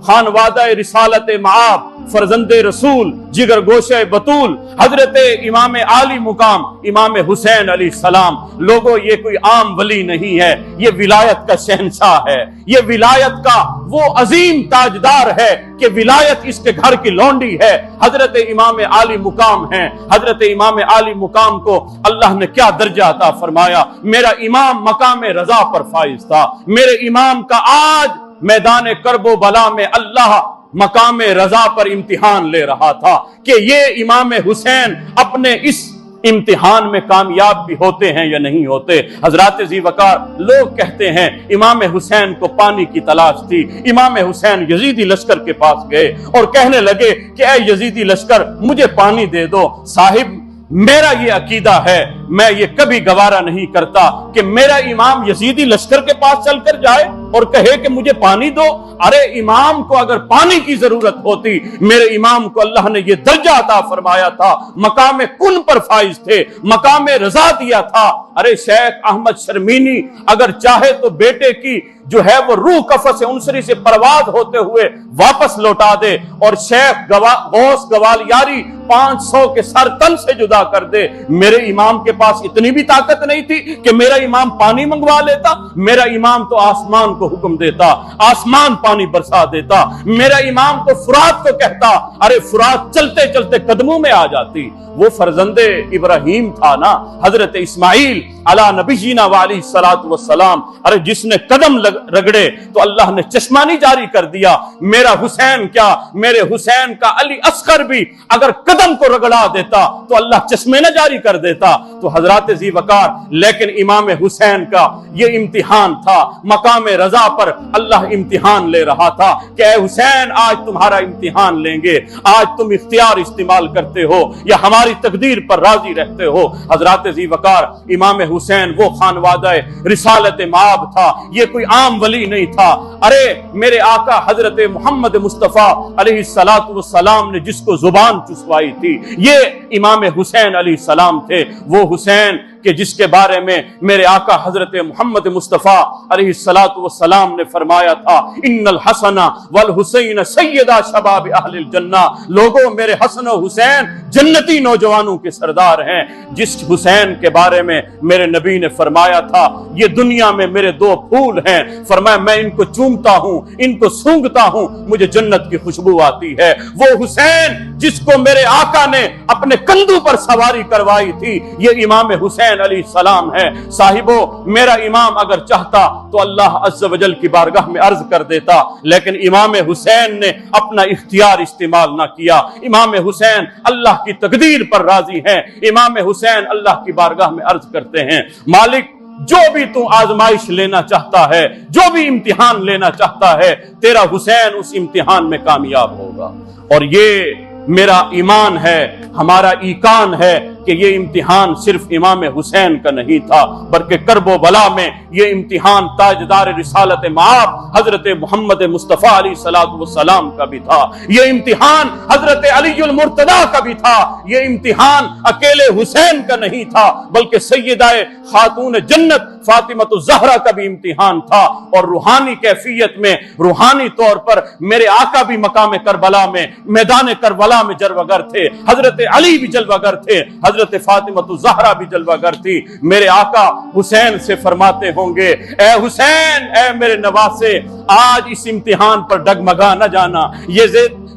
خانوادہ رسالت معاب، فرزند رسول، جگر گوشہ بطول، حضرت امام عالی مقام امام حسین علیہ السلام۔ لوگوں، یہ کوئی عام ولی نہیں ہے، یہ ولایت کا شہنشاہ ہے، یہ ولایت کا وہ عظیم تاجدار ہے کہ ولایت اس کے گھر کی لونڈی ہے۔ حضرت امام عالی مقام ہیں۔ حضرت امام عالی مقام کو اللہ نے کیا درجہ عطا فرمایا؟ میرا امام مقام رضا پر فائز تھا۔ میرے امام کا آج میدان کرب و بلا میں اللہ مقام رضا پر امتحان لے رہا تھا کہ یہ امام حسین اپنے اس امتحان میں کامیاب بھی ہوتے ہیں یا نہیں ہوتے۔ حضرات ذی وقار، لوگ کہتے ہیں امام حسین کو پانی کی تلاش تھی، امام حسین یزیدی لشکر کے پاس گئے اور کہنے لگے کہ اے یزیدی لشکر، مجھے پانی دے دو۔ صاحب، میرا یہ عقیدہ ہے، میں یہ کبھی گوارا نہیں کرتا کہ میرا امام یزیدی لشکر کے پاس چل کر جائے اور کہے کہ مجھے پانی دو۔ ارے امام کو اگر پانی کی ضرورت ہوتی، میرے امام کو اللہ نے یہ درجہ عطا فرمایا تھا، مقام کن پر فائز تھے، مقام رضا دیا تھا۔ ارے شیخ احمد شرمینی اگر چاہے تو بیٹے کی جو ہے وہ روح قفس عنصری سے پرواز ہوتے ہوئے واپس لوٹا دے، اور شیخ غوث گوالیاری 500 کے سر تن سے جدا کر دے۔ میرے امام کے پاس اتنی بھی طاقت نہیں تھی کہ میرا امام پانی منگوا لیتا۔ میرا امام تو آسمان کو حکم دیتا، آسمان پانی برسا دیتا۔ میرا امام تو فرات کو کہتا، ارے فرات چلتے چلتے قدموں میں آ جاتی۔ وہ فرزند ابراہیم تھا نا، حضرت اسماعیل علی نبینا وعلیہ الصلوۃ والسلام، ارے جس نے قدم رگڑے تو اللہ نے چشمانی جاری کر دیا۔ میرا حسین کیا، میرے حسین کا علی اصغر بھی اگر قدم کو رگڑا دیتا تو اللہ چشمے نہ جاری کر دیتا۔ تو حضرات ذی وقار، لیکن امام حسین کا یہ امتحان تھا، مقام رضا پر اللہ امتحان لے رہا تھا کہ اے حسین، آج تمہارا امتحان لیں گے، آج تم اختیار استعمال کرتے ہو یا ہماری تقدیر پر راضی رہتے ہو۔ حضرات ذی وقار، امام حسین وہ خانوادہ رسالت معاب تھا، یہ کوئی عام ولی نہیں تھا۔ ارے میرے آقا حضرت محمد مصطفیٰ علیہ الصلوۃ والسلام نے جس کو زبان چسوائی تھی، یہ امام حسین علیہ السلام تھے۔ وہ حسین کہ جس کے بارے میں میرے آقا حضرت محمد مصطفیٰ علیہ الصلوۃ والسلام نے فرمایا تھا، ان الحسن والحسین سیدا شباب اہل الجنہ۔ لوگوں، میرے حسن و حسین جنتی نوجوانوں کے سردار ہیں۔ جس حسین کے بارے میں میرے نبی نے فرمایا تھا، یہ دنیا میں میرے دو پھول ہیں، فرمایا میں ان کو چومتا ہوں، ان کو سونگھتا ہوں، مجھے جنت کی خوشبو آتی ہے۔ وہ حسین جس کو میرے آقا نے اپنے کندھوں پر سواری کروائی تھی، یہ امام حسین علیہ السلام ہے۔ صاحبو، میرا امام اگر چاہتا تو اللہ عز و جل کی بارگاہ میں عرض کر دیتا، لیکن امام حسین نے اپنا اختیار استعمال نہ کیا۔ امام حسین اللہ کی تقدیر پر راضی ہیں۔ امام حسین اللہ کی بارگاہ میں عرض کرتے ہیں، مالک، جو بھی تو آزمائش لینا چاہتا ہے، جو بھی امتحان لینا چاہتا ہے، تیرا حسین اس امتحان میں کامیاب ہوگا۔ اور یہ میرا ایمان ہے، ہمارا ایقان ہے کہ یہ امتحان صرف امام حسین کا نہیں تھا، بلکہ کرب و بلا میں یہ امتحان تاجدار رسالت معاب حضرت محمد مصطفیٰ علیہ الصلوۃ والسلام کا بھی تھا۔ یہ امتحان حضرت علی المرتضیٰ کا بھی تھا۔ یہ امتحان اکیلے حسین کا نہیں تھا، بلکہ سیدہ خاتون جنت فاطمہ الزہرا کا بھی امتحان تھا۔ اور روحانی کیفیت میں، روحانی طور پر میرے آقا بھی مقام کربلا میں، میدان کربلا میں جلوہ گر تھے، حضرت علی بھی جلوہ گر تھے، حضرت فاطمہ الزہرا بھی جلوہ گر تھی۔ میرے آقا حسین سے فرماتے ہوں گے، اے حسین، اے میرے نواسے، آج اس امتحان پر ڈگمگا نہ جانا۔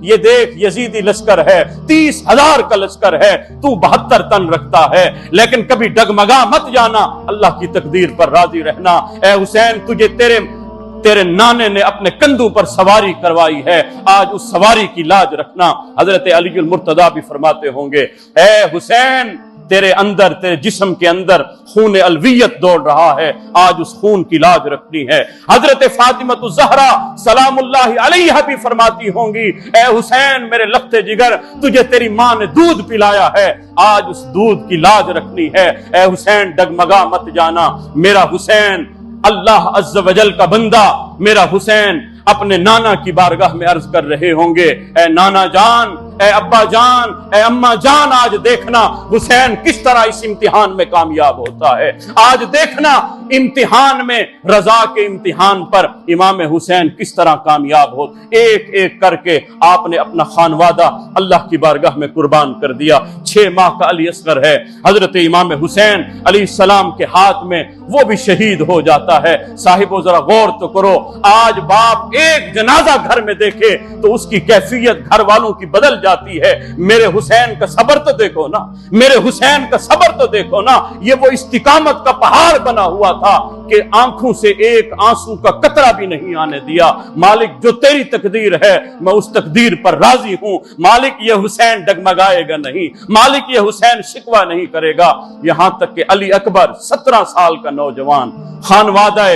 یہ دیکھ یزیدی لشکر ہے، 30,000 کا لشکر ہے، تو 72 تن رکھتا ہے، لیکن کبھی ڈگمگا مت جانا، اللہ کی تقدیر پر راضی رہنا۔ اے حسین، تجھے تیرے نانے نے اپنے کندھوں پر سواری کروائی ہے، آج اس سواری کی لاج رکھنا۔ حضرت علی المرتضیٰ بھی فرماتے ہوں گے، اے حسین تیرے اندر، تیرے جسم کے اندر خون الویت دوڑ رہا ہے، آج اس خون کی لاج رکھنی ہے۔ حضرت فاطمہ الزہرا سلام اللہ علیہا بھی فرماتی ہوں گی، اے حسین میرے لخت جگر، تجھے تیری ماں نے دودھ پلایا ہے، آج اس دودھ کی لاج رکھنی ہے۔ اے حسین ڈگمگا مت جانا، میرا حسین اللہ عز و جل کا بندہ، میرا حسین اپنے نانا کی بارگاہ میں عرض کر رہے ہوں گے، اے نانا جان، اے ابا جان، اے اماں جان، آج دیکھنا حسین کس طرح اس امتحان میں کامیاب ہوتا ہے، آج دیکھنا امتحان میں، رضا کے امتحان پر امام حسین کس طرح کامیاب ہو۔ ایک ایک کر کے آپ نے اپنا خانوادہ اللہ کی بارگاہ میں قربان کر دیا۔ 6 ماہ کا علی اصغر ہے، حضرت امام حسین علیہ السلام کے ہاتھ میں وہ بھی شہید ہو جاتا ہے۔ صاحبو ذرا غور تو کرو، آج باپ ایک جنازہ گھر میں دیکھے تو اس کی کیفیت گھر والوں کی بدل جاتی ہے۔ میرے حسین کا صبر تو دیکھو نا، میرے حسین کا صبر تو دیکھو نا، یہ وہ استقامت کا پہاڑ بنا ہوا تھا کہ آنکھوں سے ایک آنسو کا قطرہ بھی نہیں آنے دیا۔ مالک جو تیری تقدیر ہے میں اس تقدیر پر راضی ہوں، مالک یہ حسین ڈگمگائے گا نہیں، مالک یہ حسین شکوہ نہیں کرے گا۔ یہاں تک کہ علی اکبر 17 سال کا نوجوان، خانوادہ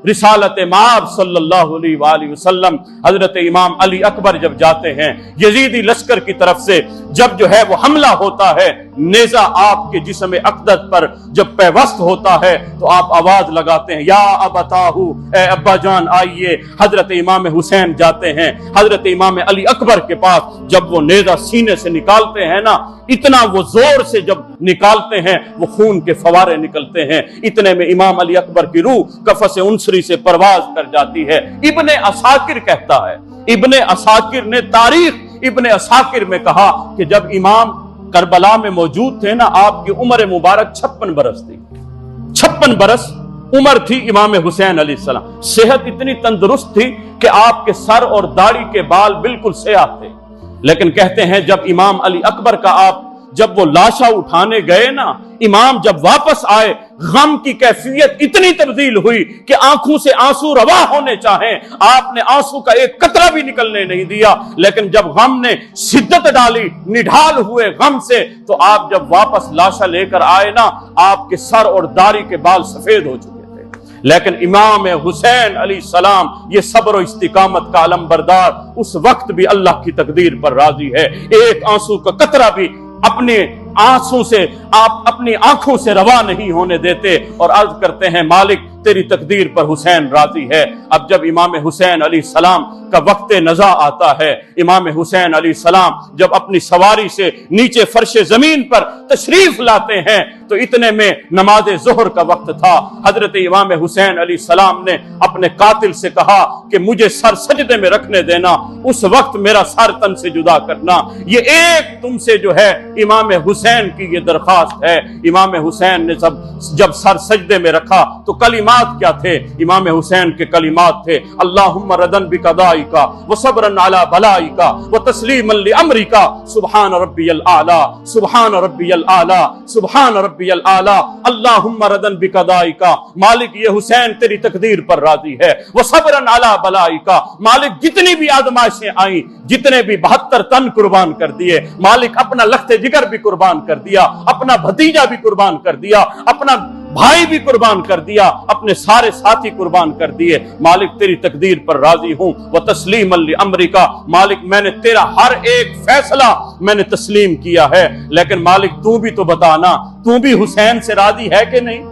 رسالت مآب صلی اللہ علیہ وآلہ وسلم، حضرت امام علی اکبر جب جاتے ہیں یزیدی لشکر کی طرف سے، جب جو ہے وہ حملہ ہوتا ہے، نیزہ آپ کے جسم اقدس پر جب پیوست ہوتا ہے تو آپ آواز لگاتے ہیں، یا ابتاہو، اے ابا جان آئیے۔ حضرت امام حسین جاتے ہیں حضرت امام علی اکبر کے پاس، جب وہ نیزہ سینے سے نکالتے ہیں نا، اتنا وہ زور سے جب نکالتے ہیں وہ خون کے فوارے نکلتے ہیں، اتنے میں امام علی اکبر کی روح قفس انصری سے پرواز کر جاتی ہے۔ ابن عساکر کہتا ہے، ابن عساکر نے تاریخ ابن عساکر میں کہا کہ جب امام کربلا میں موجود تھے نا، آپ کی عمر مبارک 56 برس تھی، 56 برس عمر تھی امام حسین علیہ السلام۔ صحت اتنی تندرست تھی کہ آپ کے سر اور داڑھی کے بال بالکل سیاہ تھے، لیکن کہتے ہیں جب امام علی اکبر کا آپ جب وہ لاشا اٹھانے گئے نا، امام جب واپس آئے، غم کی کیفیت اتنی تبدیل ہوئی کہ آنکھوں سے آنسو روا ہونے چاہیں، آپ نے آنسو کا ایک قطرہ بھی نکلنے نہیں دیا، لیکن جب غم نے شدت ڈالی، نڈھال ہوئے غم سے، تو آپ جب واپس لاشا لے کر آئے نا، آپ کے سر اور داڑھی کے بال سفید ہو چکے۔ لیکن امام حسین علیہ السلام یہ صبر و استقامت کا علمبردار، اس وقت بھی اللہ کی تقدیر پر راضی ہے، ایک آنسو کا قطرہ بھی اپنے آنسوں سے، آپ اپنی آنکھوں سے روا نہیں ہونے دیتے، اور عرض کرتے ہیں مالک تیری تقدیر پر حسین راضی ہے۔ اب جب امام حسین علیہ السلام کا وقت نزا آتا ہے، امام حسین علیہ السلام جب اپنی سواری سے نیچے فرش زمین پر تشریف لاتے ہیں تو اتنے میں نماز ظہر کا وقت تھا۔ حضرت امام حسین علیہ السلام نے اپنے قاتل سے کہا کہ مجھے سر سجدے میں رکھنے دینا، اس وقت میرا سر تن سے جدا کرنا۔ یہ ایک تم سے جو ہے امام حسین کی یہ درخواست ہے۔ امام حسین نے جب سر سجدے میں رکھا تو کلمات کیا تھے؟ امام حسین کے کلمات تھے، اللہم ردن بقضائک وصبرا علی بلائک وتسلیما لامرک، سبحان ربی الاعلی، سبحان ربی الاعلی، سبحان ربی الاعلی، اللہم ردن بقضائک۔ مالک یہ حسین تیری تقدیر پر راضی ہے، وصبرا علی بلائک، مالک جتنی بھی آزمائشیں آئیں، جتنے بھی 72 تن قربان کر دیے، مالک اپنا لخت جگر بھی قربان کر دیا، اپنا بھتیجا بھی قربان کر دیا، اپنا بھائی بھی قربان کر دیا، اپنے سارے ساتھی قربان کر دیے، مالک تیری تقدیر پر راضی ہوں، وتسلیما لامرک، مالک میں نے تیرا ہر ایک فیصلہ میں نے تسلیم کیا ہے، لیکن مالک تو بھی تو بتانا، تو بھی حسین سے راضی ہے کہ نہیں؟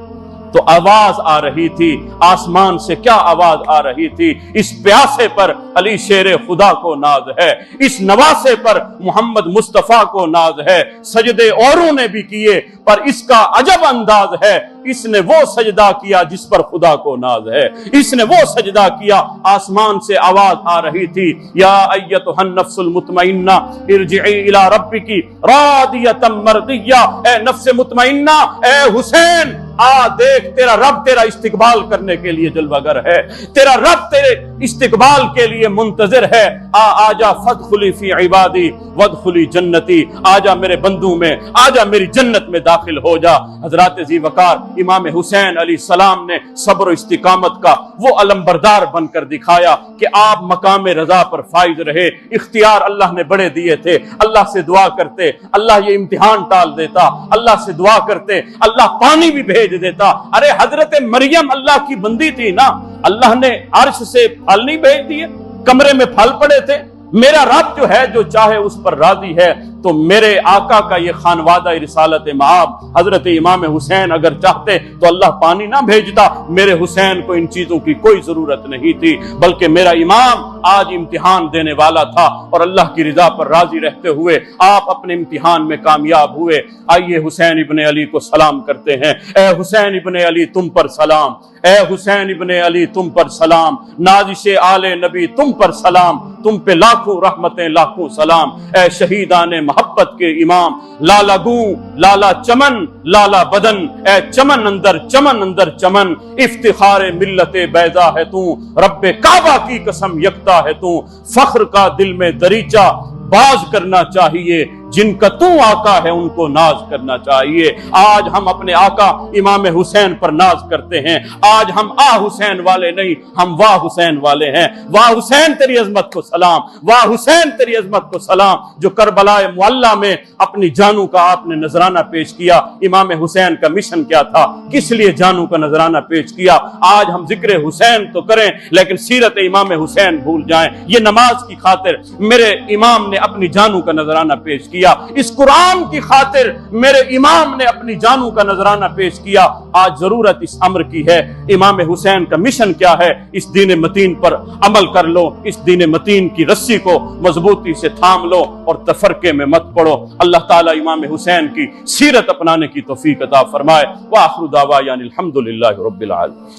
تو آواز آ رہی تھی آسمان سے، کیا آواز آ رہی تھی؟ اس پیاسے پر علی شیر خدا کو ناز ہے، اس نواسے پر محمد مصطفیٰ کو ناز ہے۔ سجدے اوروں نے بھی کیے پر اس کا عجب انداز ہے، اس نے وہ سجدہ کیا جس پر خدا کو ناز ہے، اس نے وہ سجدہ کیا۔ آسمان سے آواز آ رہی تھی، یا ایتھا النفس المطمئنہ ارجعی الی ربک راضیۃ مرضیہ، اے نفس مطمئنہ، اے حسین آ دیکھ، تیرا رب تیرا استقبال کرنے کے لیے جلوہ گر ہے، تیرا رب تیرے استقبال کے لیے منتظر ہے۔ آجا فدخلی فی عبادی وادخلی جنتی، آجا میرے بندوں میں، آجا میری جنت میں داخل ہو جا۔ حضرات ذی وقار امام حسین علیہ السلام نے صبر و استقامت کا وہ علمبردار بن کر دکھایا کہ آپ مقام رضا پر فائز رہے۔ اختیار اللہ نے بڑے دیے تھے، اللہ سے دعا کرتے اللہ یہ امتحان ٹال دیتا، اللہ سے دعا کرتے اللہ پانی بھی بھیج دیتا۔ ارے حضرت مریم اللہ کی بندی تھی نا، اللہ نے عرش سے پھل نہیں بھیج دیے، کمرے میں پھل پڑے تھے۔ میرا رب جو ہے جو چاہے اس پر راضی ہے، تو میرے آقا کا یہ خانوادہ رسالت مآب حضرت امام حسین اگر چاہتے تو اللہ پانی نہ بھیجتا۔ میرے حسین کو ان چیزوں کی کوئی ضرورت نہیں تھی، بلکہ میرا امام آج امتحان دینے والا تھا اور اللہ کی رضا پر راضی رہتے ہوئے آپ اپنے امتحان میں کامیاب ہوئے۔ آئیے حسین ابن علی کو سلام کرتے ہیں۔ اے حسین ابن علی تم پر سلام، اے حسین ابن علی تم پر سلام، نازش آل نبی تم پر سلام، تم پہ لاکھوں رحمتیں لاکھوں سلام۔ اے شہیدان محبت کے امام، لالا گوں لالا چمن لالا بدن، اے چمن اندر چمن اندر چمن، افتخار ملت بیضا ہے تو، رب کعبہ کی قسم یکتا ہے تو، فخر کا دل میں دریچہ باز کرنا چاہیے، جن کا تو آقا ہے ان کو ناز کرنا چاہیے۔ آج ہم اپنے آقا امام حسین پر ناز کرتے ہیں، آج ہم حسین والے نہیں، ہم واہ حسین والے ہیں۔ واہ حسین تیری عظمت کو سلام، واہ حسین تیری عظمت کو سلام، جو کربلا معلی میں اپنی جانوں کا آپ نے نذرانہ پیش کیا۔ امام حسین کا مشن کیا تھا، کس لیے جانوں کا نذرانہ پیش کیا؟ آج ہم ذکر حسین تو کریں لیکن سیرت امام حسین بھول جائیں۔ یہ نماز کی خاطر میرے امام نے اپنی جانوں کا نذرانہ پیش کیا، اس قرآن کی خاطر میرے امام نے اپنی جانوں کا نذرانہ پیش کیا۔ آج ضرورت اس امر کی ہے، امام حسین کا مشن کیا ہے، اس دین متین پر عمل کر لو، اس دین متین کی رسی کو مضبوطی سے تھام لو اور تفرقے میں مت پڑو۔ اللہ تعالیٰ امام حسین کی سیرت اپنانے کی توفیق عطا فرمائے۔ وآخر دعوانا الحمدللہ رب العالمین۔